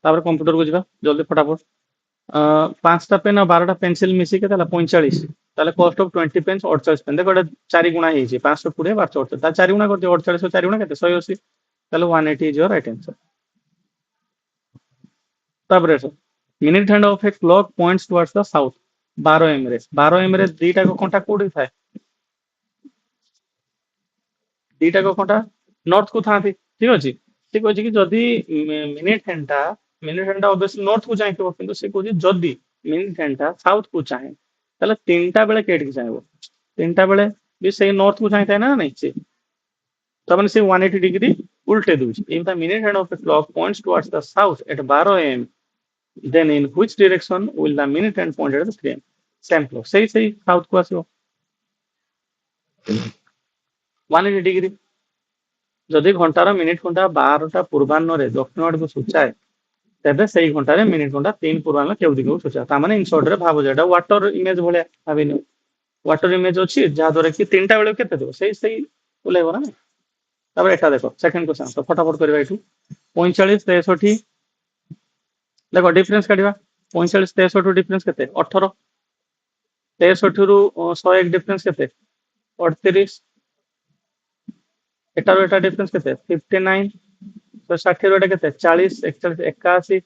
तापर कंप्यूटर को जीवा जल्दी फटाफट 5टा पेन और 12टा पेंसिल मिसी के 45 ताले कॉस्ट ऑफ 20 पेन्स 48 पेन देखो 4 गुणा ही 520 1248 ता 4 गुणा कर दियो 48 4 गुणा केते 180 ताले 180 इज योर राइट आंसर। तापर minute hand of a clock points towards the south 12 एम रे दीटा को कंटा कोडी थाए दीटा को कंटा नॉर्थ को थाती ठीक अछि ठीक अछि कि जदी मिनिट हैंड ऑब्वियसली नॉर्थ को चाहिए किंतु से कोजी जदी मिनिट हैंड साउथ को चाहे ताले तीनटा बेले केट की चाहेबो तीनटा बेले भी से नॉर्थ को चाहता है ना नहीं से तब से 180 डिग्री उल्टे दूची if the minute hand of the clock points towards the south at 12 am then in which direction will the minute hand point at the 3 am same flow सही सही साउथ को आसीबो 180 डिग्री जदि घंटार मिनिट घंटा 12टा पूर्वाह्न रे दक्षिण आड़ को सूचाए तेबे सही घंटा मिनिट घंटा 3 पूर्वाह्न केउ दिगो सूचाए ता माने इन शॉर्ट रे भाबो जेटा वाटर इमेज भले भाबिनो वाटर इमेज अछि जहा द्वारा कि तीनटा बेले केते देबो सही सही बोलेबो ना तब एटा देखो सेकंड क्वेश्चन तो फटाफट करबा एठू 45 63 देखो डिफरेंस काढिबा 45 63 डिफरेंस केते 18 63 रु 101 डिफरेंस केते 38 एटारो एटा डिफरेंस केते 59 तो 60 रो एटा केते 40 41 81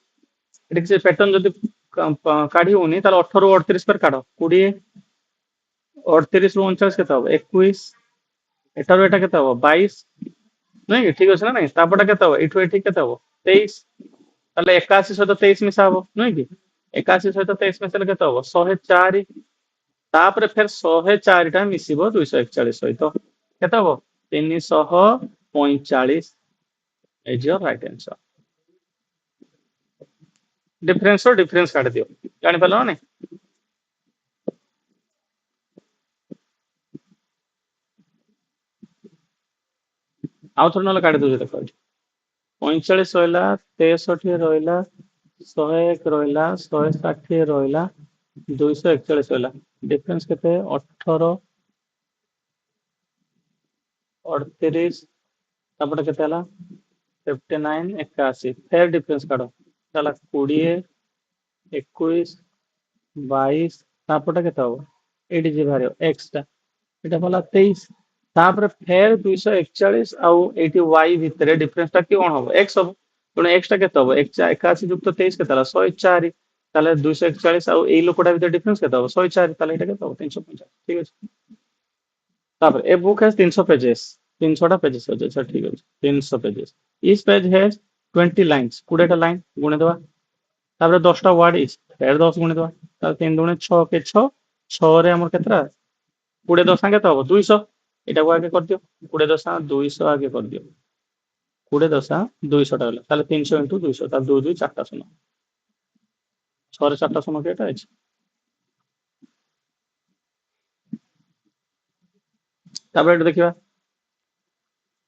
एटा से पैटर्न जदी काढी होनी ताले 18 रु 38 पर काढो 20 38 रु 39 केते हो 21 एटारो एटा केते हो 22 नहीं ठीक अछि ना नहीं तापटा केते हो एठू एठी केते हो 23 ताले 81 सहित 23 मिसा हो नहीं कि 81 सहित 23 मिसले केते हो 104 तापर फिर 104 टा मिसिबो 241 सहित केते हो 345 is your right answer difference काट दियो जानि पालो ने आउ थोड़ा नले काट दो देखो 45 रहिला 63 रहिला 101 रहिला 160 रहिला 241 रहिला डिफरेंस केते 18 38 तापटा केते हला 59 81 फेर डिफरेंस काढो चला 20 21 22 तापटा केते हो एडी जे भारियो एक्स टा एटा भला 23 तापर फेर 241 आउ एटी वाई भितरे डिफरेंस टा कोन हो एक्स हो पण एक्स टा केते हो 81 युक्त 23 केते हला 104 ताले 241 आउ ए लोकटा भितर डिफरेंस केते हो 104 ताले एटा केते हो 350 ठीक अछि तापर ए बुक हैज 300 पेजेस 300 टा पेजेस हो अच्छा ठीक अछि 300 पेजेस इस पेज हैज 20 लाइंस 20 टा लाइन गुणे देबा तापर 10 टा वर्ड इच फेर 10 गुणे देबा तापर 3 दुणे 6 के 6 6 रे हमर केतरा 20 10 केते हो 200 एटा को आगे कर दियो 20 10 200 आगे कर दियो 20 10 200 टा होला ताले 300 * 200 ताले 2 2 4 टा शून्य 6 रे 4 टा शून्य केटा अछि तापर एटा देखिबा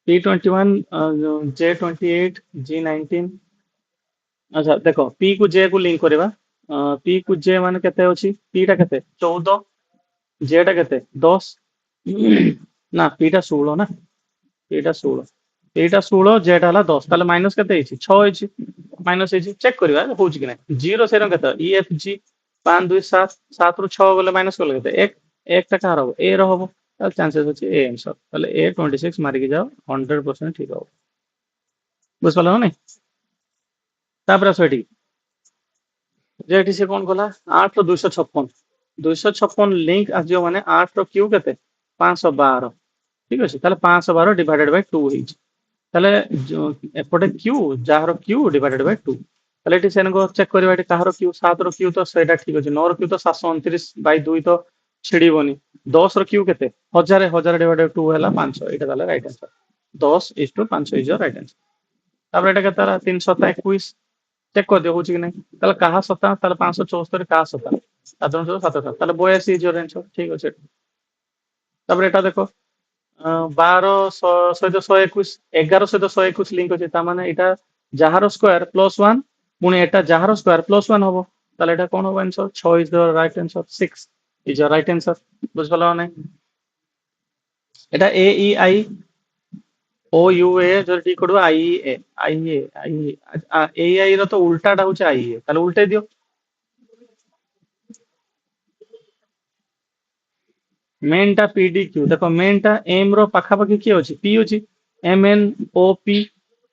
P21 J28 G19 अच्छा देखो P को J को लिंक करबा P को J माने केते अछि P टा केते 14 J टा केते 10 ना P टा 16 ना P टा 16 P टा 16 J टा हला 10 ताले माइनस केते अछि 6 अछि माइनस अछि चेक करबा होउछि कि नै 0 से केते E F G 5 2 7 7 रु 6 गले माइनस करले केते 1 1 टा का रहबो A रहबो ताले चांसेस अछि A आंसर ताले A 26 मारि के जाओ 100% ठीक हो बुझ पालो नै तापर सेठी जेठी से कोन कोला 8 रो 256 256 लिंक आजियो माने 8 रो क्यू केते 512 ठीक अछि ताले 512 डिवाइडेड बाय 2 हिज ताले एपटे क्यू जाहरो क्यू डिवाइडेड बाय 2 ताले एठी सेन को चेक करबा एठी काहरो क्यू 7 रो क्यू तो सेटा ठीक अछि 9 रो क्यू तो 729 बाय 2 तो छिड़ीबोनी 10 रो क्यू केते 1000 डिवाइडेड 2 हैला 500 एटा ताले right answer 10:500 is your right answer तापर एटा केतारा 321 चेक कर दियो होछि कि नै ताले कहा सता ताले 574 कहा सता 777 ताले 82 इज योर आंसर ठीक अछि तापर एटा देखो 12 सहित 121 11 सहित 121 लिंक अछि ता माने एटा जाहारो स्क्वायर प्लस 1 पुनी एटा जाहारो स्क्वायर प्लस 1 होबो ताले एटा कोन होबो answer 6 is the right answer 6 is your right answer बुझ पालो नै एटा A E I O U A जो टी कोड आई ए आई ए आई ए आई रो तो उल्टाटा होचे आई ए ताले उल्टे दियो मेन टा पीडी क्यू देखो मेन टा एम रो पाखा पाखी किए अछि पी अछि एम एन ओ पी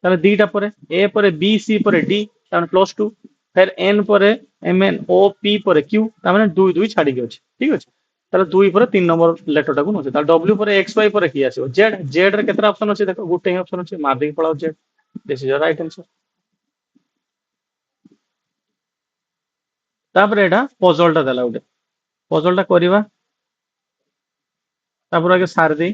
ताले दीटा परे ए परे बी सी परे डी ताने प्लस 2 फिर एन परे एम एन ओ पी परे क्यू ताने 2 2 छाडी के अछि ठीक अछि ताले 2 परे 3 नंबर लेटर टाको नछे ताले डब्ल्यू परे एक्स वाई परे की आसीबो जेड जेड रे केतरा ऑप्शन अछि देखो गुटे ऑप्शन अछि मार दे पळाओ Z this is your right answer तापर एटा पजल टा देला गुटे पजल टा करबा तापर आगे सार दे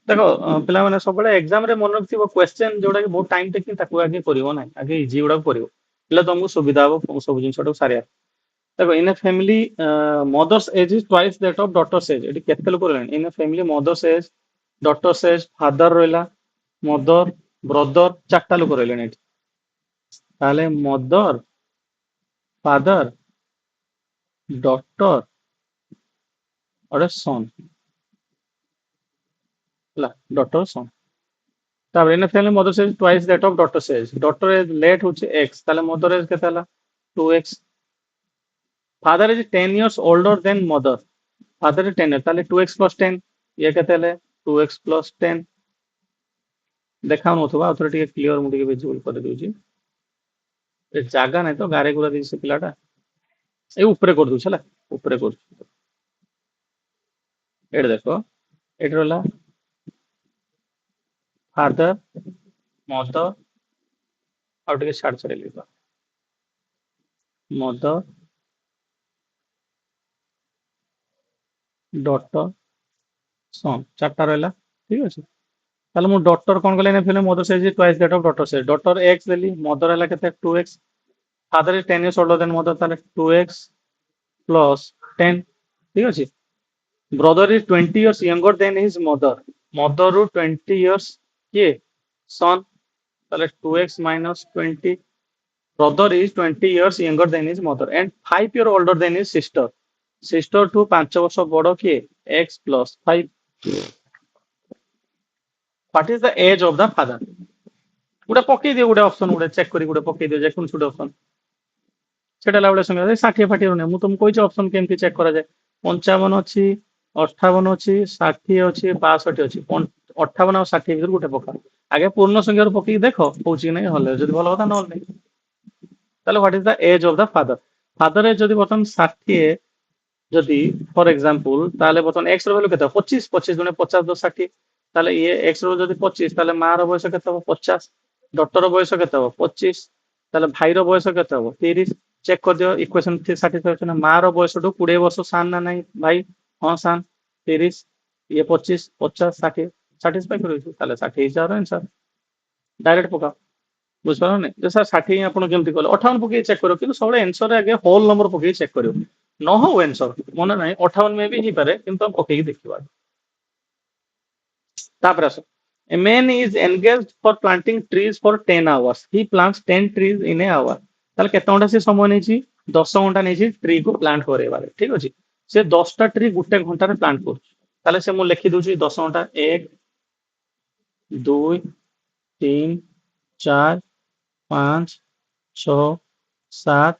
देखो पिला माने सब बळे एग्जाम रे मन रखिबो क्वेश्चन जोडा कि बहुत टाइम टेकिंग ताको आगे करिवो ना आगे इजी उडा करिवो पिला तुमको सुविधा हो सब जिंस टा सारिया देखो in a family mother's age is twice that of daughter's age एटी केते लोक रहलेन in a family mother's age daughter's age father रहला मदर ब्रदर चारटा लोक रहलेन एटी ताले मदर फादर डॉटर और सन ला डॉटर सन तापर in a family mother's age twice that of daughter's age daughter age let होचे एक्स ताले मदर एज केते हला 2x father is 10 years older than mother father is 10 ताले 2x plus 10 ये केते हले 2x plus 10 देखा नथुबा आउथरे टिके क्लियर मु टिके विजुअल कर देउची ए जागा नै तो गारे गुरा दी से पिलाटा ए ऊपर कर दउ छला ऊपर कर एड देखो एड रहला फादर मदर आउ टिके छाड़ छड़े लिबा मदर डॉटर सन चारटा रहला ठीक अछि ताले मु डॉटर कोन गले ने फिले मदर से ट्वाइस दैट ऑफ डॉटर से डॉटर x देली मदर हला केते 2x father is 10 years older than mother ताले 2x plus 10 ठीक अछि brother is 20 years younger than his mother mother ru 20 years के son ताले 2x minus 20 brother is 20 years younger than his mother and 5 year older than his sister sister to 5 ବର୍ଷ ବଡ କିଏ x plus 5 what is the age of the father गुडा पकई दियो गुडा option गुडा check करी गुडा पकई दियो जे कोन should option सेटा लाबले संगे 60 फाटी रहने मु तुम कोइछ ऑप्शन केमति चेक करा जाय 55 अछि 58 अछि 60 अछि 62 अछि 58 और 60 भीतर गुटे पका आगे पूर्ण संख्या रो पकई देखो होची नै हले जदी भलो होता न नै ताले what is the age of the father father age जदी बतन 60 जदी फॉर एग्जांपल ताले बतन x रो वैल्यू केता 25 25 गुणे 50 10 60 ताले ये x रो जदी 25 ताले मां रो बयस केता 50 डॉटर रो बयस केता 25 ताले भाई रो बयस केता 30 चेक कर दियो इक्वेशन सैटिस्फैक्शन मां रो बयस टू 20 वर्ष सान ना नहीं भाई हां सान 30 ये 25 50 60 सैटिस्फाई करू ताले 60 इज आवर आंसर डायरेक्ट पका बुझ पारो ने जे सर 60 आपण केमति कहले 58 पके चेक करो किंतु सबले आंसर आगे होल नंबर पके चेक करियो न हो आंसर मन नाही 58 में भी ही पारे किंतु हम पके देखिबा तापर आसो a man is engaged for planting trees for 10 hours he plants 10 trees in a hour ताले केते घंटा से समय नै छी 10 घंटा नै छी ट्री को प्लांट करेबारे ठीक अछि से 10 टा ट्री गुटे घंटा रे प्लांट कर ताले से मु लिखि दोची 10 घंटा 1 2 3 4 5 6 7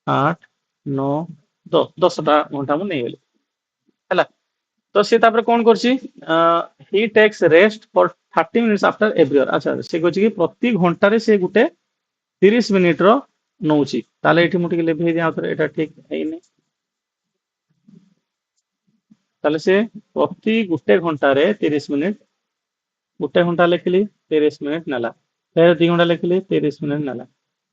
8 9 10 10 टा घंटा मु नै गेली हला तो से तापर कोन करछि he takes rest for 30 minutes after every hour अच्छा से कहछि कि प्रति घंटा रे से गुटे 30 मिनिट रो नउछि ताले एठी मुठी लेबे दिया आउथरे एटा ठीक है नै ताले से प्रति गुटे घंटा रे 30 मिनिट गुटे घंटा लेखिली 30 मिनिट नला फिर 2 घंटा लेखिली 30 मिनिट नला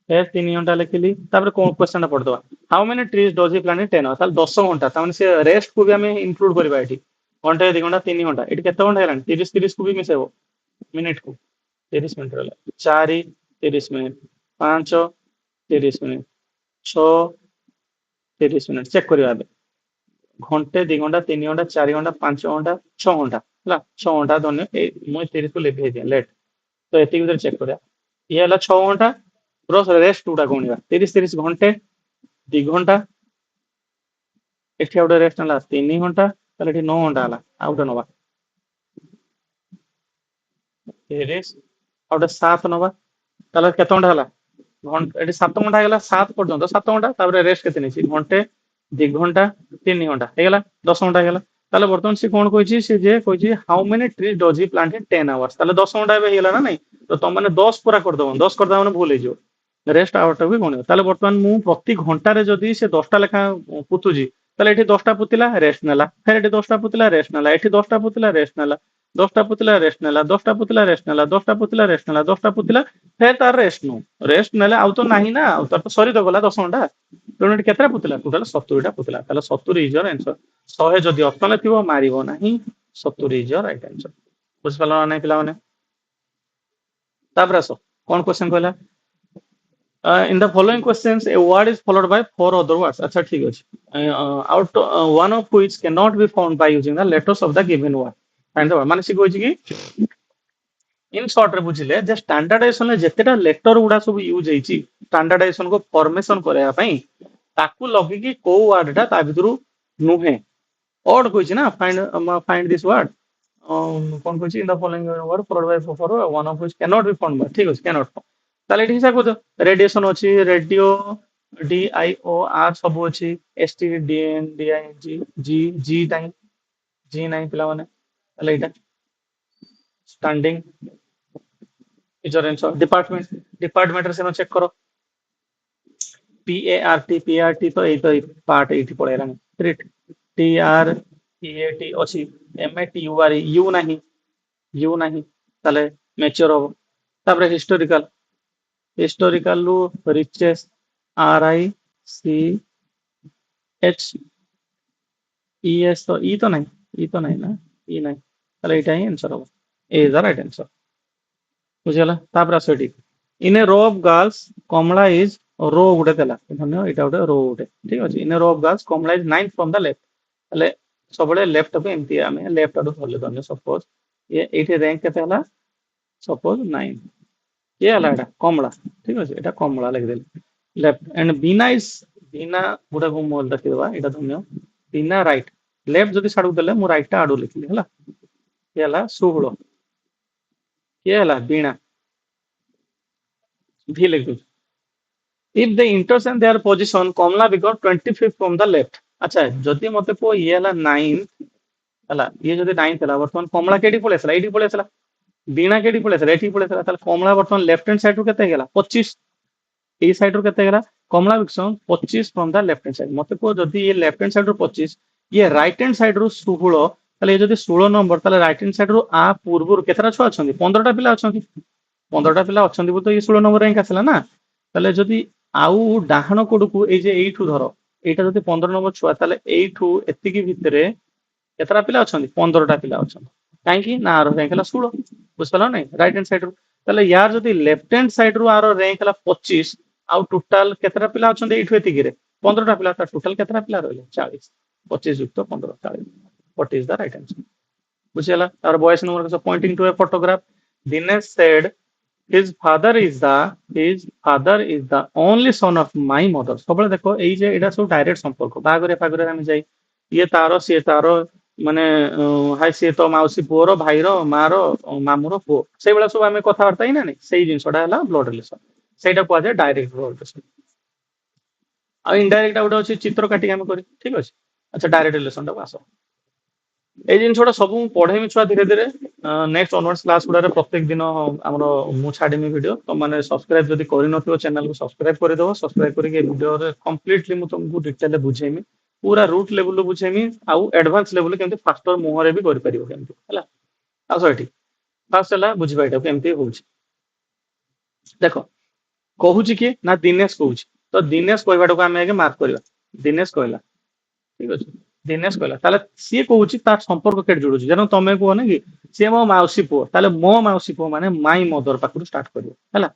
फिर 3 घंटा लेखिली तापर कोन क्वेश्चन पढ़ दवा how many trees does he plant 10 ताले 10 घंटा ताने से रेस्ट को भी हमें इंक्लूड करबा एठी घंटे 2 घंटा 3 घंटा एठी केते घंटा हेलान 30 30 को भी मिसेबो मिनिट को 30 मिनिट रहला 4 30 मिनिट 5 30 मिनिट 6 30 मिनिट चेक करिया घंटे 2 घंटा 3 घंटा 4 घंटा 5 घंटा 6 घंटा हला 6 घंटा धन्य ए मु 30 को लेबे दिया लेट तो एति भीतर चेक करिया ये हला 6 घंटा प्लस रेस्ट टूटा कोनिया 30 30 घंटे 2 घंटा एठी आउट रेस्ट हला 3 घंटा ତାହେଲେ ଏଠି 9 ଘଣ୍ଟା ହେଲା ଆଉ ଗୋଟେ ନବା ତିରିଶ ଆଉ ଗୋଟେ 7 ନବା ତାହେଲେ କେତେ ଘଣ୍ଟା ହେଲା ଏଠି 7 ଘଣ୍ଟା ହେଇଗଲା 7 ପର୍ଯ୍ୟନ୍ତ 7 ଘଣ୍ଟା ତାପରେ ରେଷ୍ଟ କେତେ ନେଇଛି ଘଣ୍ଟେ 2 ଘଣ୍ଟା 3 ଘଣ୍ଟା ହେଇଗଲା 10 ଘଣ୍ଟା ହେଇଗଲା ତାହେଲେ ବର୍ତ୍ତମାନ ସେ କଣ କହିଛି ସେ ଯେ କହିଛି how many trees does Hi plant in 10 hours ତାହେଲେ 10 ଘଣ୍ଟା ଏବେ ହେଇଗଲା ନା ନାଇଁ ତ ତମ ମାନେ 10 ପୁରା କରିଦବ 10 କରିଦବ ମାନେ ଭୁଲ ହେଇଯିବ ରେଷ୍ଟ ଆୱାରଟା ବି ଗଣିବ ତାହେଲେ ବର୍ତ୍ତମାନ ମୁଁ ପ୍ରତି ଘଣ୍ଟାରେ ଯଦି ସେ 10ଟା ଲେଖା ପୁତୁଛି ତାହେଲେ ଏଠି 10ଟା ପୁତିଲା ରେଷ୍ଟ ନେଲା ଫେର ଏଠି 10ଟା ପୁତିଲା ରେଷ୍ଟ ନେଲା ଏଠି 10ଟା ପୁତିଲା ରେଷ୍ଟ ନେଲା 10ଟା ପୁତିଲା ରେଷ୍ଟ ନେଲା 10ଟା ପୁତିଲା ରେଷ୍ଟ ନେଲା 10ଟା ପୁତିଲା ରେଷ୍ଟ ନେଲା 10ଟା ପୁତିଲା ଫେର ତାର ରେଷ୍ଟ ନଉ ରେଷ୍ଟ ନେଲେ ଆଉ ତ ନାହିଁ ନା ଆଉ ତାର ତ ସରି ତ ଗଲା 10 ଘଣ୍ଟା ତେଣୁ ଏଠି କେତେଟା ପୁତିଲା ଟୋଟାଲ 70ଟା ପୁତିଲା ତାହେଲେ 70 ଇଜ ୟୋର ଆନ୍ସର 100 ଯଦି ଅପସନରେ ଥିବ ମାରିବ ନାହିଁ 70 ଇଜ ୟୋର ରାଇଟ ଆନ୍ସର ବୁଝିପାରିଲ ନା ନାହିଁ ପିଲାମାନେ ତାପରେ ଆସ କଣ କ୍ୱେଶ୍ଚନ କହିଲା in the following questions a word is followed by four other words acha thik achi out one of which cannot be found by using the letters of the given word find the word ମାନେ ସେ କହିଛି କି in short ରେ ବୁଝିଲେ ଯେ standardization ରେ ଯେତେଟା letter ଗୁଡା ସବୁ ୟୁଜ ହେଇଛି standardization କୁ ଫର୍ମେସନ କରିବା ପାଇଁ ତାକୁ ଲଗେଇକି କୋଉ ୱାର୍ଡ ଟା ତା ଭିତରୁ ନୁହେଁ ଅଡ୍ କହିଛି ନା find this word କଣ କହିଛି in the following word followed by four one of which cannot be found by ଠିକ ଅଛି cannot ତାହେଲେ ଏଠି ହିସାବ କରୁଛ ରେଡିଏସନ ଅଛି ରେଡିଓ DIO R ସବୁ ଅଛି ST DN DIG G G ନାହିଁ G ନାହିଁ ପିଲାମାନେ ତାହେଲେ ଏଇଟା ଷ୍ଟାଣ୍ଡିଂ ଇଜର ଆନ୍ସର ଡିପାର୍ଟମେଣ୍ଟରେ ସେନ ଚେକ୍ କର PART ତ ଏଇ ପାର୍ଟ ଏଇଠି ପଳେଇଲାଣି TREAT ଅଛି MATUR ୟୁ ନାହିଁ ତାହେଲେ ମ୍ୟାଚର ହବ ତାପରେ ହିଷ୍ଟୋରିକାଲ ରୁ ରିଚେସ୍ RICH ତ ନାହିଁ ନା ଇ ନାହିଁ ତାହେଲେ ଏଇଟା ହିଁ ଆନ୍ସର ହବ ଏ ଇଜ ଦ ରାଇଟ ଆନ୍ସର ବୁଝିଗଲା ତାପରେ ଆସ ଏଠି ଇନ୍ ଏ ରୋ ଅଫ ଗାର୍ଲସ କମଳା ଇଜ ରୋ ଗୋଟେ ଦେଲା ଧନ୍ୟ ଏଇଟା ଗୋଟେ ରୋ ଗୋଟେ ଠିକ ଅଛି ଇନ୍ ଏ ରୋ of girls Kamala is 9th from the left ତାହେଲେ ସବୁବେଳେ ଲେଫ୍ଟକୁ ଏମିତି ଆମେ ଲେଫ୍ଟ ଆଡୁ ଧରିଲେ ଧନ୍ୟ ସପୋଜ ଏଇଠି ର୍ୟାଙ୍କ କେତେ ହେଲା ସପୋଜ 9 କିଏ ହେଲା ଏଟା କମଳା ଠିକ ଅଛି ଏଟା କମଳା ଲେଖିଦେଲି ଲେଫ୍ଟ ଏଣ୍ଡ ବିନା ଇଜ ବିନା ଗୁଡାକୁ ମୁଁ ଲେଖିଦେବା ଏଇଟା ଧନ୍ୟ ବିନା ରାଇଟ ଲେଫ୍ଟ ଯଦି ସାଡକୁ ଦେଲେ ମୁଁ ରାଇଟ ଟା ଆଡୁ ଲେଖିଲି ହେଲା କିଏ ହେଲା ଷୋହଳ କିଏ ହେଲା ବୀଣା ଭି ଲେଖିଦଉଛି if they intercept their position Kamala become 25th from the left ଆଚ୍ଛା ଯଦି ମତେ କୁହ ଇଏ ହେଲା 9th ହେଲା ଇଏ ଯଦି 9th ହେଲା ବର୍ତ୍ତମାନ କମଳା କେଠି ପଳେଇ ଆସିଲା ଏଇଠି ପଳେଇ ଆସିଲା ବୀଣା କେଠି ପଳେଇ ଆସିଲା ଏଠି ପଳେଇ ଆସିଲା ତାହେଲେ କମଳା ବର୍ତ୍ତମାନ ଲେଫ୍ଟ ହ୍ୟାଣ୍ଡ ସାଇଡ ରୁ କେତେ ହେଇଗଲା 25 ଏଇ ସାଇଡ ରୁ କେତେ ହେଇଗଲା କମଳା ବିକସମ 25 from the left hand side ମତେ କୁହ ଯଦି ଇଏ ଲେଫ୍ଟ ହ୍ୟାଣ୍ଡ ସାଇଡ ରୁ 25 ଇଏ ରାଇଟ ହ୍ୟାଣ୍ଡ ସାଇଡ ରୁ 16 ତାହେଲେ ଏ ଯଦି 16 ନମ୍ବର ତାହେଲେ ରାଇଟ ହ୍ୟାଣ୍ଡ ସାଇଡ ରୁ ଆ ପୂର୍ବରୁ କେତେଟା ଛୁଆ ଅଛନ୍ତି 15ଟା ପିଲା ଅଛନ୍ତି 15ଟା ପିଲା ଅଛନ୍ତି ବୋଲି ତ ଇଏ 16 ନମ୍ବର ର୍ୟାଙ୍କ ଆସିଲା ନା ତାହେଲେ ଯଦି ଆଉ ଡାହାଣ କୋଡକୁ ଏଇ ଯେ ଏଇଠୁ ଧର ଏଇଟା ଯଦି 15 ନମ୍ବର ଛୁଆ ତାହେଲେ ଏଇଠୁ ଏତିକି ଭିତରେ କେତେଟା ପିଲା ଅଛନ୍ତି 15ଟା ପିଲା ଅଛନ୍ତି କାହିଁକି ନା ଆର ର୍ୟାଙ୍କ ହେଲା 16 ବୁଝିପାରିଲ ନାଇଁ ରାଇଟ ହ୍ୟାଣ୍ଡ ସାଇଡ ରୁ ତାହେଲେ ୟାର ଯଦି ଲେଫ୍ଟ ହ୍ୟାଣ୍ଡ ସାଇଡ ରୁ ଆର ର୍ୟାଙ୍କ ହେଲା 25 ଆଉ ଟୋଟାଲ କେତେଟା ପିଲା ଅଛନ୍ତି ଏଇଠୁ ଏତିକିରେ 15ଟା ପିଲା ତାର ଟୋଟାଲ କେତେଟା ପିଲା ରହିଲେ 40 25 ଯୁକ୍ତ 15 40 what is the right answer ବୁଝିଗଲା ତାର ବୟସ number pointing to a photograph Dinesh said his father is the only son of my mother ସବୁବେଳେ ଦେଖ ଏଇ ଯେ ଏଇଟା ସବୁ ଡାଇରେକ୍ଟ ସମ୍ପର୍କ ବାହାଘରେ ଫାଗରେ ଆମେ ଯାଇ ଇଏ ତାର ସିଏ ତାର ମାନେ ହାଇ ସିଏ ତ ମାଉସୀ ପୁଅର ଭାଇର ମାର ମାମୁର ପୁଅ ସେଇଭଳିଆ ସବୁ ଆମେ କଥାବାର୍ତ୍ତା ହିଁ ନା ନାଇଁ ସେଇ ଜିନିଷଟା ହେଲା ବ୍ଲଡ ରିଲେସନ ସେଇଟା କୁହାଯାଏ ଡାଇରେକ୍ଟ ବ୍ଲଡ ରିଲେସନ ଆଉ ଇନଡାଇରେକ୍ଟ ଗୋଟେ ଅଛି ଚିତ୍ର କାଟିକି ଆମେ କରି ଠିକ ଅଛି ଆଚ୍ଛା ଡାଇରେକ୍ଟ ରିଲେସନ ଟାକୁ ଆସ এই ଜିନିଷଟା ସବୁ ମୁଁ ପଢେଇମି ଛୁଆ ଧୀରେ ଧୀରେ ନେକ୍ସଟ ଅନୱାର୍ଡସ କ୍ଲାସ ଗୁଡାରେ ପ୍ରତ୍ୟେକ ଦିନ ଆମର ମୁଁ ଛାଡିମି ଭିଡିଓ ତମମାନେ ସବସ୍କ୍ରାଇବ ଯଦି କରିନଥିବ ଚ୍ୟାନେଲକୁ ସବସ୍କ୍ରାଇବ କରିଦବ ସବସ୍କ୍ରାଇବ କରିକି ଏ ଭିଡିଓରେ କମ୍ପ୍ଲିଟଲି ମୁଁ ତମକୁ ଡିଟେଲରେ ବୁଝେଇମି ପୁରା ରୁଟ ଲେଭେଲରୁ ବୁଝେଇମି ଆଉ ଆଡଭାନ୍ସ ଲେଭେଲ କେମିତି ଫାଷ୍ଟର ମୁହଁରେ ବି କରିପାରିବ କେମିତି ହେଲା ଆସ ଏଠି ଫାଷ୍ଟ ହେଲା ବୁଝିବା ଏଇଟା କେମିତି ହଉଛି ଦେଖ କହୁଛି କିଏ ନା ଦିନେଶ କହୁଛି ତ ଦିନେଶ କହିବାଟାକୁ ଆମେ ଆଗେ ମାର୍କ କରିବା ଦିନେଶ କହିଲା ଠିକ ଅଛି ଦିନେଶ କହିଲା ତାହେଲେ ସିଏ କହୁଛି ତାର ସମ୍ପର୍କ କେଠି ଯୋଡୁଛି ଯେନ ତମେ କୁହ ନା କି ସିଏ ମୋ ମାଉସୀ ପୁଅ ତାହେଲେ ମୋ ମାଉସୀ ପୁଅ ମାନେ ମାଇ ମଦର ପାଖରୁ ଷ୍ଟାର୍ଟ କରିବ ହେଲା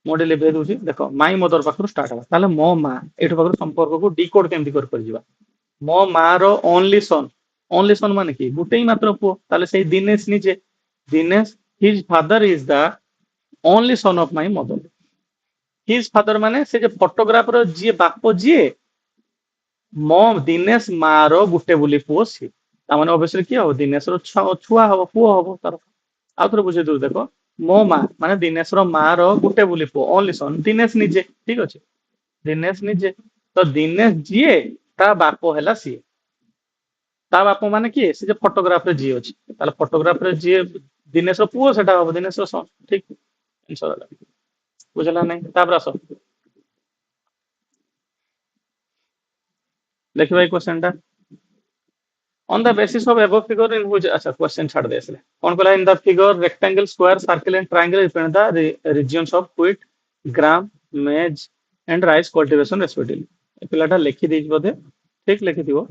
ମୁଁ ଗୋଟେ ଲିଭେଇ ଦଉଛି ଦେଖ ମାଇ ମଦର ପାଖରୁ ଷ୍ଟାର୍ଟ ହବ ତାହେଲେ ମୋ ମା ଏଇଠୁ ପାଖରୁ ସମ୍ପର୍କକୁ ଡିକୋଡ କେମିତି କରିଯିବା ମୋ ମା ର ଓନଲି ସନ୍ ମାନେ କି ଗୋଟେ ହିଁ ମାତ୍ର ପୁଅ ତାହେଲେ ସେଇ ଦିନେଶ ନିଜେ Dinesh his father is the only son of my mother his father ମାନେ ସେ ଯେ ଫଟୋଗ୍ରାଫର ଯିଏ ବାପ ଯିଏ ମୋ ଦିନେଶ ମା ର ଗୋଟେ ବୋଲି ପୁଅ ସିଏ तामाने ऑब्वियसली किया हो दिनेश रो छुआ हो पुओ हो तार आउ थोड़े बुझे दू देखो मो माँ माने दिनेश रो माँ रो गुटे बुली पुओ ओनली सन दिनेश निजे ठीक अछि दिनेश निजे तो दिनेश जीए ता बापो हैला सी ता बापो माने किए से जे फोटोग्राफ रे जी अछि ताले फोटोग्राफ रे जी दिनेश रो पुओ सेटा हो दिनेश रो सन ठीक आंसर बुझला नहीं तापर आस देखिबा ए क्वेश्चन टा on the basis of above figure in which अच्छा क्वेश्चन छाड़ दे इसलिए कौन कहला in the figure rectangle square circle and triangle represent the regions of wheat gram maize and rice cultivation respectively ए पिलाटा लिखि देइ बोधे ठीक लिखि दिबो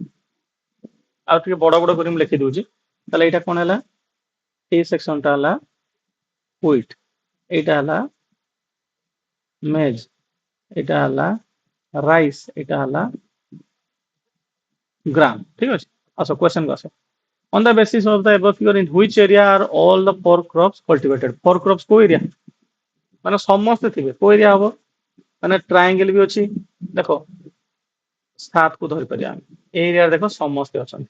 आ टिके बड़ बड़ करिम लिखि दउची ताले एटा कोन हला ए सेक्शन टा हला व्हीट एटा हला मेज एटा हला राइस एटा हला ग्राम ठीक अछि अच्छा क्वेश्चन को on the basis of the above figure in which area are all the four crops cultivated four crops को एरिया माने समस्त थिबे को एरिया हबो माने ट्रायंगल भी अछि देखो सात को धरि परिया एरिया देखो समस्त अछन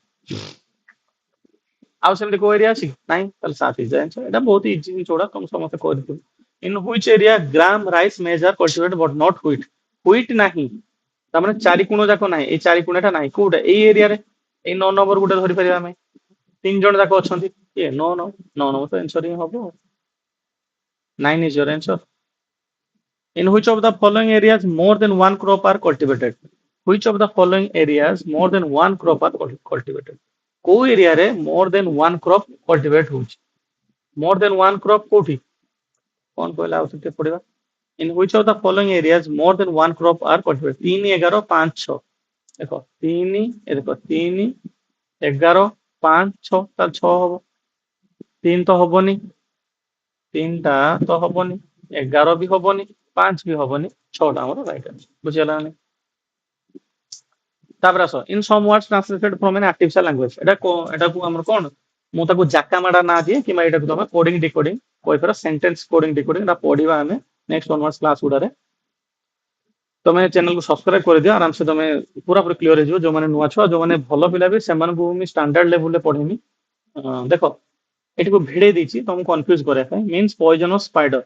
आउ सेमति को एरिया अछि नाही तल सात ही जाय एटा बहुत इजी छोड़ा तुम समस्त को दितु in which area gram rice maize are cultivated but not wheat wheat नाही ता माने चारि कोण जाको नाही ए चारि कोणटा नाही कोडा ए एरिया रे ए 9 नंबर गुटे धरि परिया हम तीन जण जाको अछंती ए नो नो नो नो तो आंसर ही हबो 9 is your answer in which of the following areas more than one crop are cultivated which of the following areas more than one crop are cultivated को area रे more than one crop cultivate होची more than one crop कोठी कौन कहला आउते पड़िबा in which of the following areas more than one crop are cultivated 3 11 5 6 देखो 3 ए देखो 3 11 5 6 ताल 6 हबो 3 तो हबोनी 3 टा तो हबोनी 11 भी हबोनी 5 भी हबोनी 6 टा हमर राइट आंसर बुझियला नै तापर आसो in some words translated from an artificial language एटा को हमर कोन मु ताको जाकामाडा ना दिए कि एटा को तमे कोडिंग डिकोडिंग कोइ पर सेंटेंस कोडिंग डिकोडिंग दा पढिबा हमें नेक्स्ट ऑनवर्ड्स क्लास गुडारे तमे चैनल को सब्सक्राइब कर दियो आराम से तमे पूरा पूरा क्लियर हो जो जो माने नुवा छुआ जो माने भलो पिला भी सेमान को मी स्टैंडर्ड लेवल ले पढेमी देखो एटी को भिड़े देछि तुम कंफ्यूज करे पे मींस पॉइजनस स्पाइडर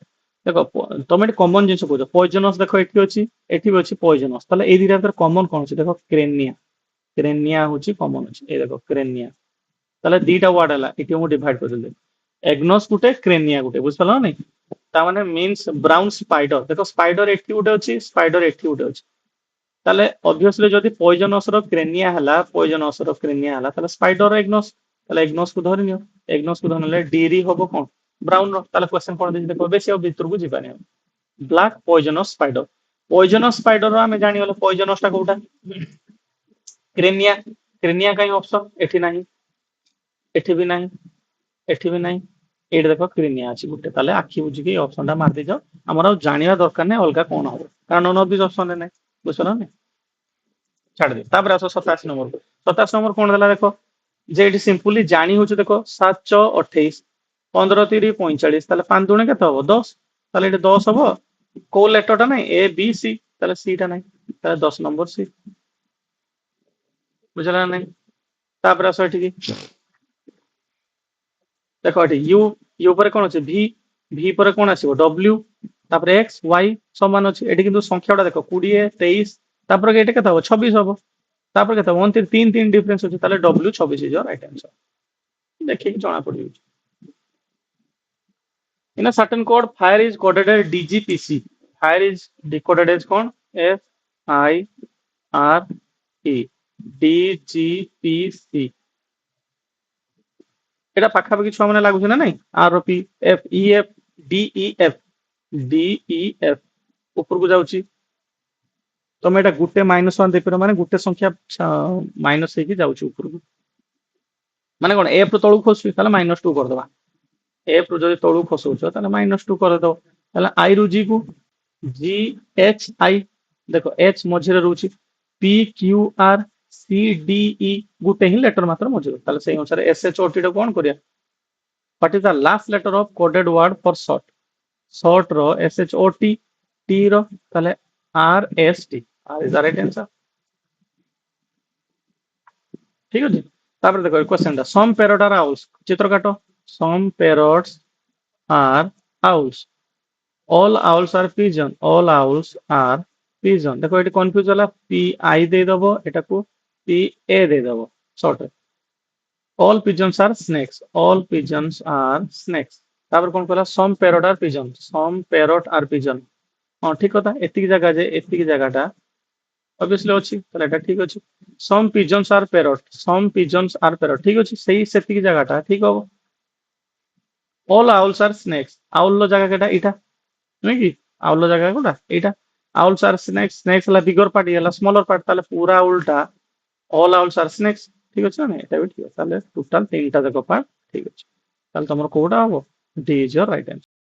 देखो तुम एटी कॉमन जिंस को पॉइजनस देखो एठी भी अछि पॉइजनस ताले ए दिरा भीतर कॉमन कोन अछि देखो क्रेनिया क्रेनिया होछि कॉमन अछि ए देखो क्रेनिया ताले दीटा वर्ड हला एटी हम डिवाइड कर देले एग्नोस गुटे क्रेनिया गुटे बुझ पलो नै ता माने मींस ब्राउन स्पाइडर देखो स्पाइडर एठी गुटे अछि स्पाइडर एठी गुटे अछि ताले ऑब्वियसली जदी पॉइजनस रो क्रेनिया हला पॉइजनस रो क्रेनिया हला ताले स्पाइडर एग्नोस ताले एग्नोस को धरिनियो एग्नोस को धरले डीरी होबो कोन ब्राउन रो ताले क्वेश्चन कोन दे देखो बेसी अब भीतर को जिबानी ब्लैक पॉइजनस स्पाइडर रो हमें जानि वाला पॉइजनस टा कोटा क्रेनिया क्रेनिया काई ऑप्शन एठी नाही एठी भी नाही एठी भी नाही एठी देखो क्रेनिया अछि गुटे ताले आखि बुझी के ऑप्शन टा मार दे जाओ हमरा जानिया दरकार नै अलगा कोन हो कारण नन ऑफ दिस ऑप्शन नै बुझलो नै छाड़ दे तापर आसो 87 नंबर 87 नंबर कोन देला देखो जे एठी सिंपली जानी होछ देखो 7 6 28 15 30 45 ताले 5 दुणे केते हो 10 ताले एठी 10 हो को लेटर टा नै ए बी सी ताले सी टा नै ताले 10 नंबर सी बुझला नै तापर आसो एठी की देखो एठी यू यू पर कोन अछि भी भी पर कोन आसीबो डब्ल्यू तापर एक्स वाई समान अछि एठी किंतु संख्याटा देखो 20 23 तापर एठी केते हो 26 हो तापर केते 29 तीन तीन डिफरेंस अछि ताले W 26 is your right answer देखि जणा पड़ी in a certain code fire is coded as dgpc fire is decoded as kon f I r e dgpc এটা পাখাপাখি ছুয়া মানে লাগুছে না নাই আর P F E F D E F D E F উপরକୁ যাଉଛି ତମେ ଏଟା ଗୁଟେ -1 ଦେଇପାରିବ ମାନେ ଗୁଟେ ସଂଖ୍ୟା ମାଇନସ ହେଇକି ଯାଉଛି ଉପରକୁ ମାନେ କଣ ଏଫ ରୁ ତଳକୁ ଖସୁଛି ତାହେଲେ -2 କରିଦବା एफ रु जदि तळु खसौछ ताले -2 कर दो ताले आई रु जी को जी एच आई देखो एच मझिरे रहउची P Q R C D E गुटे ही लेटर मात्र मझिरे ताले सेही अनुसार एस एच ओ टी रो कोन करिया what is the last letter of coded word for short short रो S H O T T रो ताले R S T R is the right answer ठीक है तापर देखो question some parrot are owls चित्र काट some parrots are owls all owls are pigeon all owls are pigeon देखो ये कन्फ्यूज होला पी आई दे दबो एटा को पी ए दे दबो short all pigeons are snakes all pigeons are snakes तापर कोन कहला some parrot are pigeon some parrot are pigeon हां ठीक कथा एतिक जगह जे एतिक जगहटा ऑब्वियसली अछि ताले एटा ठीक अछि some pigeons are parrot some pigeons are parrot ठीक अछि सही सेतिक जगहटा ठीक हो all owls are snakes owl लो जगह केटा इटा नहीं कि आउल लो जगह कोटा इटा आउल्स आर स्नेक्स स्नेक्स ला बिगर पार्ट येला स्मॉलर पार्ट ताले पूरा उल्टा ऑल आउल्स आर स्नेक्स ठीक अछि ना एटा भी ठीक ताले टोटल तीनटा जगह पार्ट ठीक अछि ताले तमरो कोडा हो D is your right answer